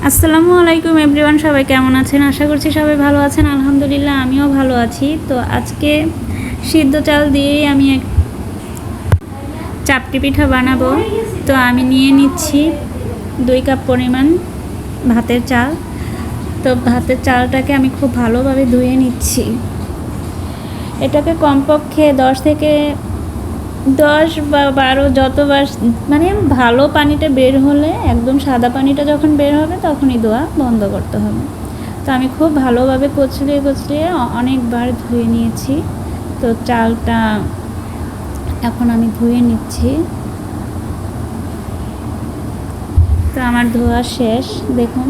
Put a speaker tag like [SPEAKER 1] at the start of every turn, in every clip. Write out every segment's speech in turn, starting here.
[SPEAKER 1] আসসালামু আলাইকুম এভরিওয়ান, সবাই কেমন আছেন? আশা করছি সবাই ভালো আছেন। আলহামদুলিল্লাহ আমিও ভালো আছি। তো আজকে সিদ্ধ চাল দিয়েই আমি এক চাপটি পিঠা বানাবো। তো আমি নিয়ে নিচ্ছি 2 কাপ পরিমাণ ভাতের চাল। তো ভাতের চালটাকে আমি খুব ভালোভাবে ধুয়ে নিচ্ছি। এটাকে কমপক্ষে 10 বা 12 যতবার মানে ভালো পানিটা বের হলে, একদম সাদা পানিটা যখন বের হবে তখনই ধোয়া বন্ধ করতে হবে। তো আমি খুব ভালোভাবে কচলিয়ে অনেকবার ধুয়ে নিয়েছি। তো চালটা এখন আমি ধুয়ে নিচ্ছি। তো আমার ধোয়া শেষ। দেখুন,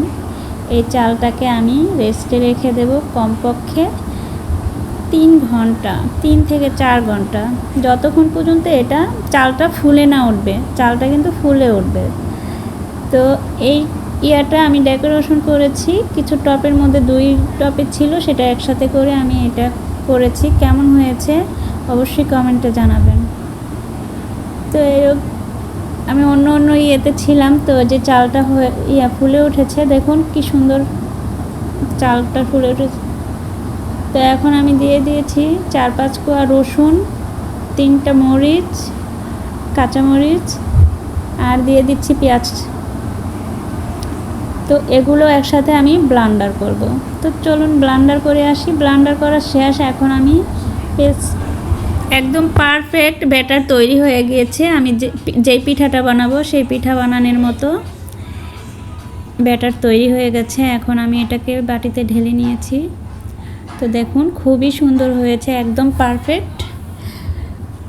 [SPEAKER 1] এই চালটাকে আমি রেস্টে রেখে দেব কমপক্ষে 3 ঘন্টা, 3 থেকে 4 ঘন্টা, যতক্ষণ পর্যন্ত এটা চালটা ফুলে না উঠবে। চালটা কিন্তু ফুলে উঠবে। তো এই ইয়াটা আমি ডেকোরেশন করেছি কিছু টপের মধ্যে, 2 টপে ছিল, সেটা একসাথে করে আমি এটা করেছি। কেমন হয়েছে অবশ্যই কমেন্টে জানাবেন। তো আমি অন্য ইয়েতে ছিলাম, তো যে চালটা ফুলে উঠেছে, দেখুন কি সুন্দর চালটা ফুলে উঠেছে। তো এখন আমি দিয়ে দিয়েছি 4-5 কোয়া রসুন, 3টা মরিচ, কাঁচামরিচ, আর দিয়ে দিচ্ছি পেঁয়াজ। তো এগুলো একসাথে আমি ব্লেন্ডার করব। তো চলুন ব্লেন্ডার করে আসি। ব্লেন্ডার করা শেষ। এখন আমি একদম পারফেক্ট ব্যাটার তৈরি হয়ে গিয়েছে। আমি যেই পিঠাটা বানাবো সেই পিঠা বানানোর মতো ব্যাটার তৈরি হয়ে গেছে। এখন আমি এটাকে বাটিতে ঢেলে নিয়েছি। তো দেখুন খুবই সুন্দর হয়েছে, একদম পারফেক্ট।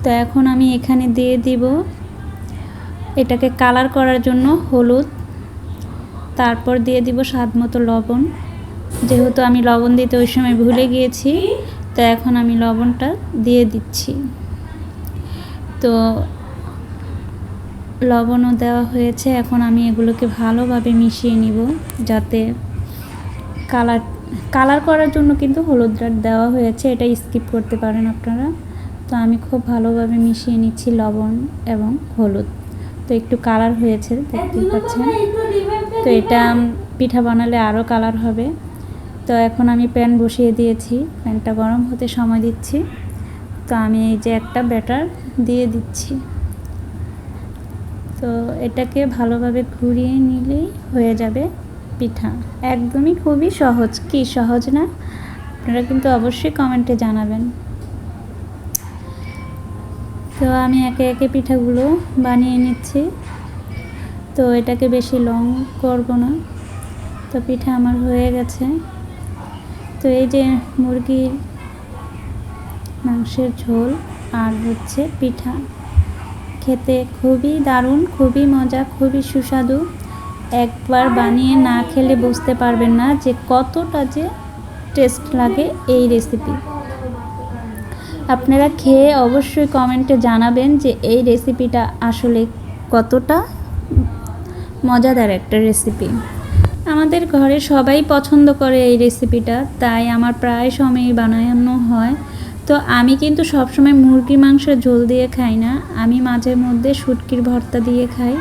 [SPEAKER 1] তো এখন আমি এখানে দিয়ে দিব এটাকে কালার করার জন্য হলুদ, তারপর দিয়ে দিব স্বাদ মতো লবণ। যেহেতু আমি লবণ দিতে ওই সময় ভুলে গিয়েছি, তো এখন আমি লবণটা দিয়ে দিচ্ছি। তো লবণও দেওয়া হয়েছে। এখন আমি এগুলোকে ভালোভাবে মিশিয়ে নিব, যাতে কালার করার জন্য কিন্তু হলুদটা দেওয়া হয়েছে, এটা স্কিপ করতে পারেন আপনারা। তো আমি খুব ভালোভাবে মিশিয়ে নিচ্ছি লবণ এবং হলুদ। তো একটু কালার হয়েছে, দেখতেই পাচ্ছেন। তো এটা পিঠা বানালে আরও কালার হবে। তো এখন আমি প্যান বসিয়ে দিয়েছি, প্যানটা গরম হতে সময় দিচ্ছি। তো আমি এই যে একটা ব্যাটার দিয়ে দিচ্ছি। তো এটাকে ভালোভাবে ঘুরিয়ে নিলেই হয়ে যাবে পিঠা। একদমই খুবই সহজ। কি সহজ না? আপনারা কিন্তু অবশ্যই কমেন্টে জানাবেন। তো আমি একে একে পিঠাগুলো বানিয়ে নিচ্ছি। তো এটাকে বেশি লং করব না। তো পিঠা আমার হয়ে গেছে। তো এই যে মুরগির মাংসের ঝোল আর হচ্ছে পিঠা, খেতে খুবই দারুণ, খুবই মজা, খুবই সুস্বাদু। একবার বানিয়ে না খেলে বুঝতে পারবেন না যে কতটা যে টেস্ট লাগে এই রেসিপি। আপনারা খেয়ে অবশ্যই কমেন্টে জানাবেন যে এই রেসিপিটা আসলে কতটা মজাদার একটা রেসিপি। আমাদের ঘরে সবাই পছন্দ করে এই রেসিপিটা, তাই আমার প্রায় সময়ই বানানো হয়। তো আমি কিন্তু সবসময় মুরগির মাংসের ঝোল দিয়ে খাই না, আমি মাঝে মধ্যে শুটকির ভর্তা দিয়ে খাই।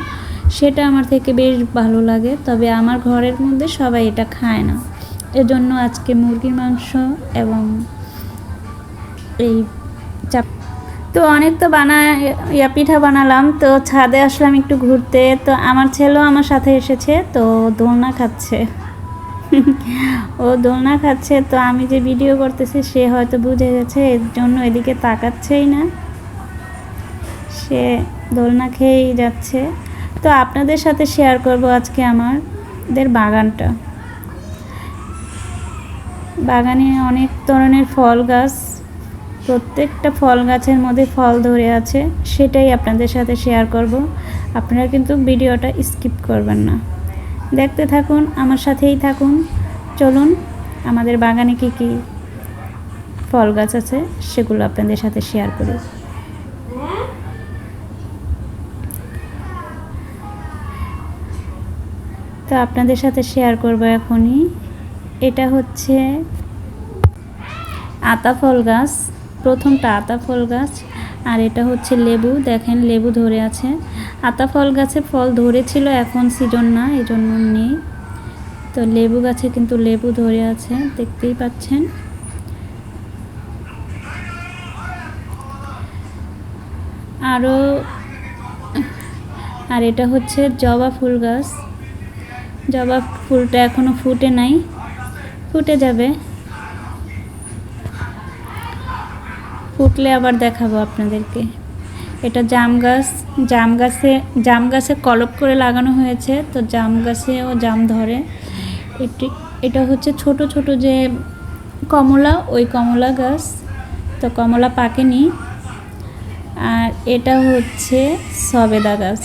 [SPEAKER 1] সেটা আমার থেকে বেশ ভালো লাগে, তবে আমার ঘরের মধ্যে সবাই এটা খায় না। এজন্য আজকে মুরগির মাংস এবং এই চাপ। তো অনেক তো পিঠা বানালাম। তো ছাদে আসলাম একটু ঘুরতে। তো আমার ছেলেও আমার সাথে এসেছে। তো দোলনা খাচ্ছে ও দোলনা খাচ্ছে। তো আমি যে ভিডিও করতেছি সে হয়তো বুঝে গেছে, এর জন্য এদিকে তাকাচ্ছেই না, সে দোলনা খেয়েই যাচ্ছে। তো আপনাদের সাথে শেয়ার করব আজকে আমাদের বাগানে অনেক ধরনের ফল গাছ, প্রত্যেকটা ফল গাছের মধ্যে ফল ধরে আছে, সেটাই আপনাদের সাথে শেয়ার করব। আপনারা কিন্তু ভিডিওটা স্কিপ করবেন না, দেখতে থাকুন, আমার সাথেই থাকুন। চলুন আমাদের বাগানে কি কি ফল গাছ আছে সেগুলো আপনাদের সাথে শেয়ার করি। তো আপনাদের সাথে শেয়ার করব এখনই। এটা হচ্ছে আতা ফল গাছ, প্রথমটা আতা ফল গাছ। আর এটা হচ্ছে লেবু, দেখেন লেবু ধরে আছে। আতা ফল গাছে ফল ধরেছিল, এখন সিজন না, এই জন্য নেই। তো লেবু গাছে কিন্তু লেবু ধরে আছে, দেখতেই পাচ্ছেন। আর এটা হচ্ছে জবা ফুল গাছ। জবা ফুলটা এখনো ফুটে নাই, ফুটে যাবে, ফুটলে আবার দেখাবো আপনাদেরকে। এটা জাম গাছ, জাম গাছে কলপ করে লাগানো হয়েছে, তো জাম গাছেও জাম ধরে। এটা হচ্ছে ছোট ছোট যে কমলা, ওই কমলা গাছ, তো কমলা পাকেনি। আর এটা হচ্ছে সবেদা গাছ।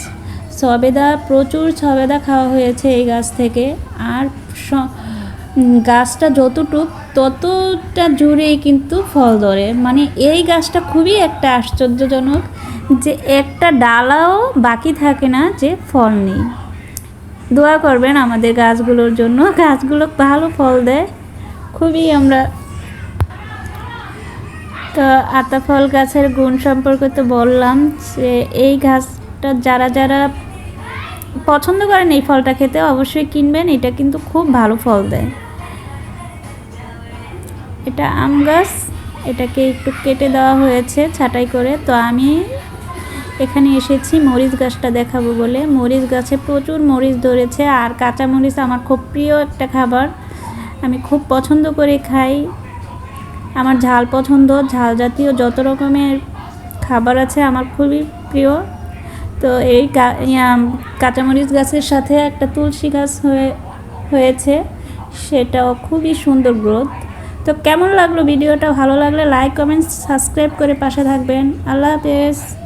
[SPEAKER 1] সবেদা, প্রচুর সবেদা খাওয়া হয়েছে এই গাছ থেকে। আর গাছটা যতটুক ততটা জুড়েই কিন্তু ফল ধরে। মানে এই গাছটা খুবই একটা আশ্চর্যজনক, যে একটা ডালাও বাকি থাকে না যে ফল নেই। দোয়া করবেন আমাদের গাছগুলোর জন্য, গাছগুলো ভালো ফল দেয় খুবই। আমরা তো আতা ফল গাছের গুণ সম্পর্কে তো বললাম, যে এই গাছটা যারা যারা পছন্দ করেন এই ফলটা খেতে অবশ্যই কিনবেন, এটা কিন্তু খুব ভালো ফল দেয়। এটা আম গাছ, এটাকে একটু কেটে দেওয়া হয়েছে ছাঁটাই করে। তো আমি এখানে এসেছি মরিচ গাছটা দেখাবো বলে। মরিচ গাছে প্রচুর মরিচ ধরেছে, আর কাঁচা মরিচ আমার খুব প্রিয় একটা খাবার, আমি খুব পছন্দ করে খাই। আমার ঝাল পছন্দ, ঝাল জাতীয় যত রকমের খাবার আছে আমার খুবই প্রিয়। তো এই কাঁচামরিচ গাছের সাথে একটা তুলসী গাছ হয়েছে, সেটাও খুবই সুন্দর গ্রোথ। তো কেমন লাগলো ভিডিওটা? ভালো লাগলে লাইক, কমেন্ট, সাবস্ক্রাইব করে পাশে থাকবেন। আল্লাহ হাফেজ।